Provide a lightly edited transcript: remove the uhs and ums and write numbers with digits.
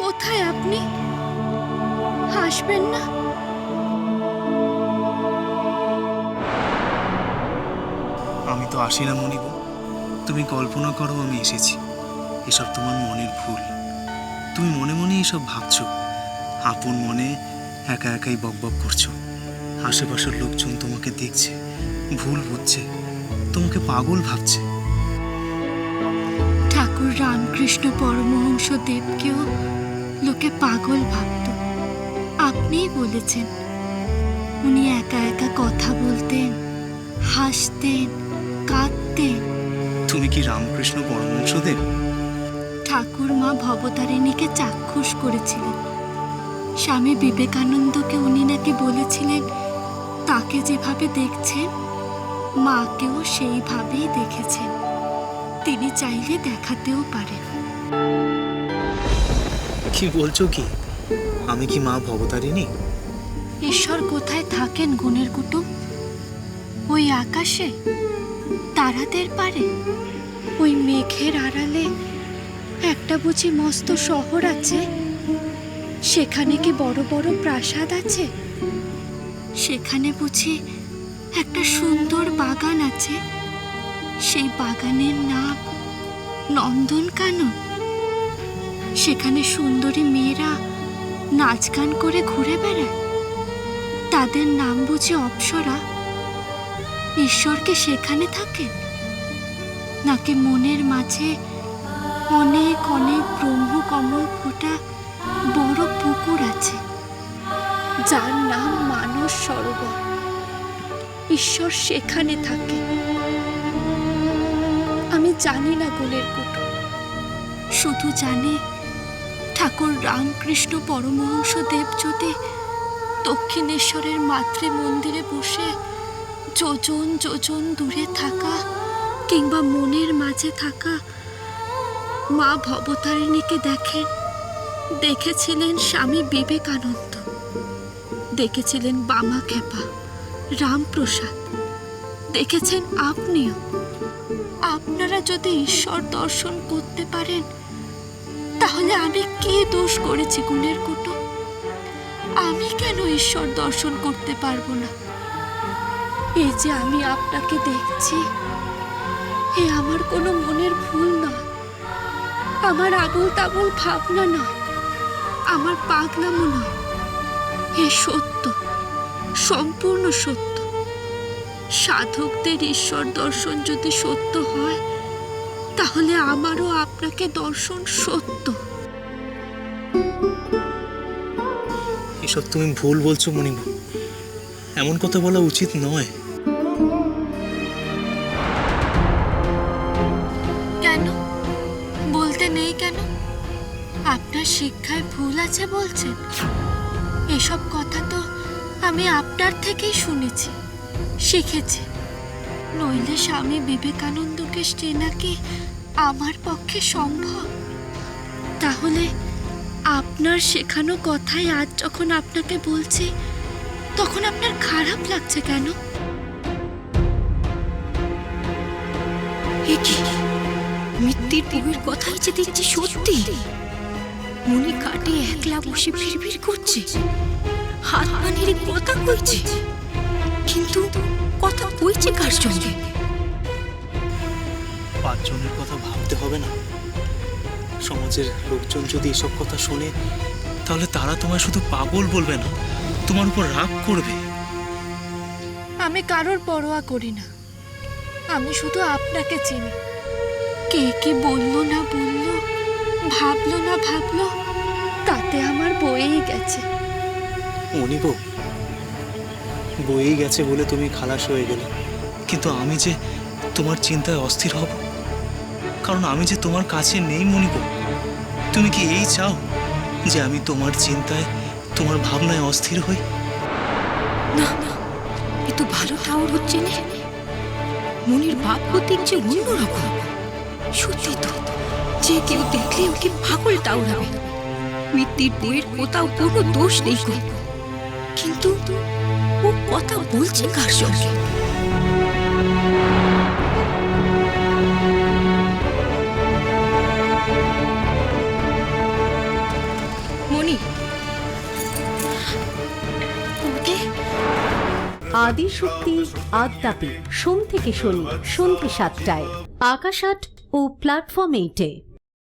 কোথায় আপনি? হাসবেন না? আমি তো আসি না মনিব। তুমি কল্পনা করো আমি এসেছি। এসব তোমার মনের ভুল। তুমি মনে মনে এসব ভাবছো, আপন মনে একা একাই বকবক করছো। আশেপাশের লোকজন তোমাকে দেখছে, ভুল বুঝছে, তোমাকে পাগল ভাবছে। ঠাকুর রামকৃষ্ণ পরমহংস দেবকেও লোকে পাগল ভাবত। আপনিই বলেছেন, উনি একা একা কথা বলতেন, হাসতেন, কাঁদতেন। তুমি কি রামকৃষ্ণ পরমহংসদেব? ঠাকুর মা ভবতারিণীকে চাক্ষুষ করেছিলেন। স্বামী বিবেকানন্দকে উনি নাকি বলেছিলেন, তাকে যেভাবে দেখছেন মাকেও সেইভাবেই দেখেছেন। তিনি চাইলে দেখাতেও পারেন। কি বলছো কি? আমি কি মা ভবতারিণী? ঈশ্বর কোথায় থাকেন গুণের কুটুম? ওই আকাশে, তারাদের পারে, ওই মেঘের আড়ালে একটা বুঝি মস্ত শহর আছে? সেখানে কি বড় বড় প্রাসাদ আছে? সেখানে বুঝি একটা সুন্দর বাগান আছে? সেই বাগানের নাম নন্দনকানন। সেখানে সুন্দরী মেয়েরা নাচ গান করে ঘুরে বেড়ায়, তাদের নাম বুঝি অপ্সরা? ঈশ্বর কি সেখানে থাকেন? নাকি মনের মাঝে অনেক অনেক ব্রহ্মকমল ফোটা বড় পুকুর আছে, যার নাম মানস সরোবর? ঈশ্বর সেখানে থাকে। আমি জানি না গুণের কুটুম, শুধু জানি ঠাকুর রামকৃষ্ণ পরমহংস দেব যদি দক্ষিণেশ্বরের মাতৃ মন্দিরে বসে যোজন যোজন দূরে থাকা কিংবা মনের মাঝে থাকা মা ভবতারিণীকে দেখেন, দেখেছিলেন স্বামী বিবেকানন্দ, দেখেছিলেন বামাখ্যাপা, রামপ্রসাদ, দেখেছেন আপনিও। আপনারা যদি ঈশ্বর দর্শন করতে পারেন, তাহলে আমি কি দোষ করেছি গুণের কুটুম? আমি কেন ঈশ্বর দর্শন করতে পারবো না? এই যে আমি আপনাকে দেখছি, এ আমার কোনো মনের ভুল নয়, আমার আবল তাবল ভাবনা নয়, আমার পাগলামো নয়। এ সত্য, সম্পূর্ণ সত্য। সাধকদের ঈশ্বর দর্শন যদি সত্য হয়, তাহলে আমারও আপনাকে দর্শন সত্য। এসব তুমি ভুল বলছো মনিব। এমন কথা বলা উচিত নয়। কেন বলতে নেই? কেন আপনার শিক্ষায় ভুল আছে বলছেন? এসব কথা তো আমি আপনার থেকেই শুনেছি, শিখেছি। নইলে স্বামী বিবেকানন্দকে চেনা কি আমার পক্ষে সম্ভব? তাহলে আপনার শেখানো কথাই আজ যখন আপনাকে বলছি, তখন আপনার খারাপ লাগছে কেন? মিত্তির বউয়ের কথাই যে দেখছি সত্যি। মনি কাটে একলা বসে ভিড় করছে, হাত পা নেড়ে কথা কইছে, কিন্তু কথা কইছে কার সঙ্গে? পাঁচজনের কথা ভাবতে হবে না? সমাজের লোকজন যদি এসব কথা শোনে, তাহলে তারা তোমায় শুধু পাগল বলবে না, তোমার উপর রাগ করবে। আমি কারোর পরোয়া করি না, আমি শুধু আপনাকে চিনি। কে কি বললো না বললো, ভাবলো না ভাবলো, তাতে আমার বয়েই গেছে। মনিব, বয়েই গেছে বলে তুমি খালাস হয়ে গেলে, কিন্তু আমি যে তোমার চিন্তায় অস্থির হব, কারণ আমি যে তোমার কাছে নেই মনিব। তুমি কি এই চাও যে আমি তোমার চিন্তায়, তোমার ভাবনায় অস্থির হই? না, এ তো ভালো ঠাউর হচ্ছে না। মনির ভাব প্রতীক যে অন্যরকম। সত্যি তো, যে কেউ দেখলে ওকে পাগল টাউরাবে। মিত্তির বউয়ের কোথাও কোনো দোষ নেই গো, কিন্তু ও কথা বলছে কার সঙ্গে? ওকে আদিশক্তি আদ্যাপি সোম থেকে শনি সন্ধ্যে 7টায় আকাশ আট ও প্ল্যাটফর্ম 8-এ।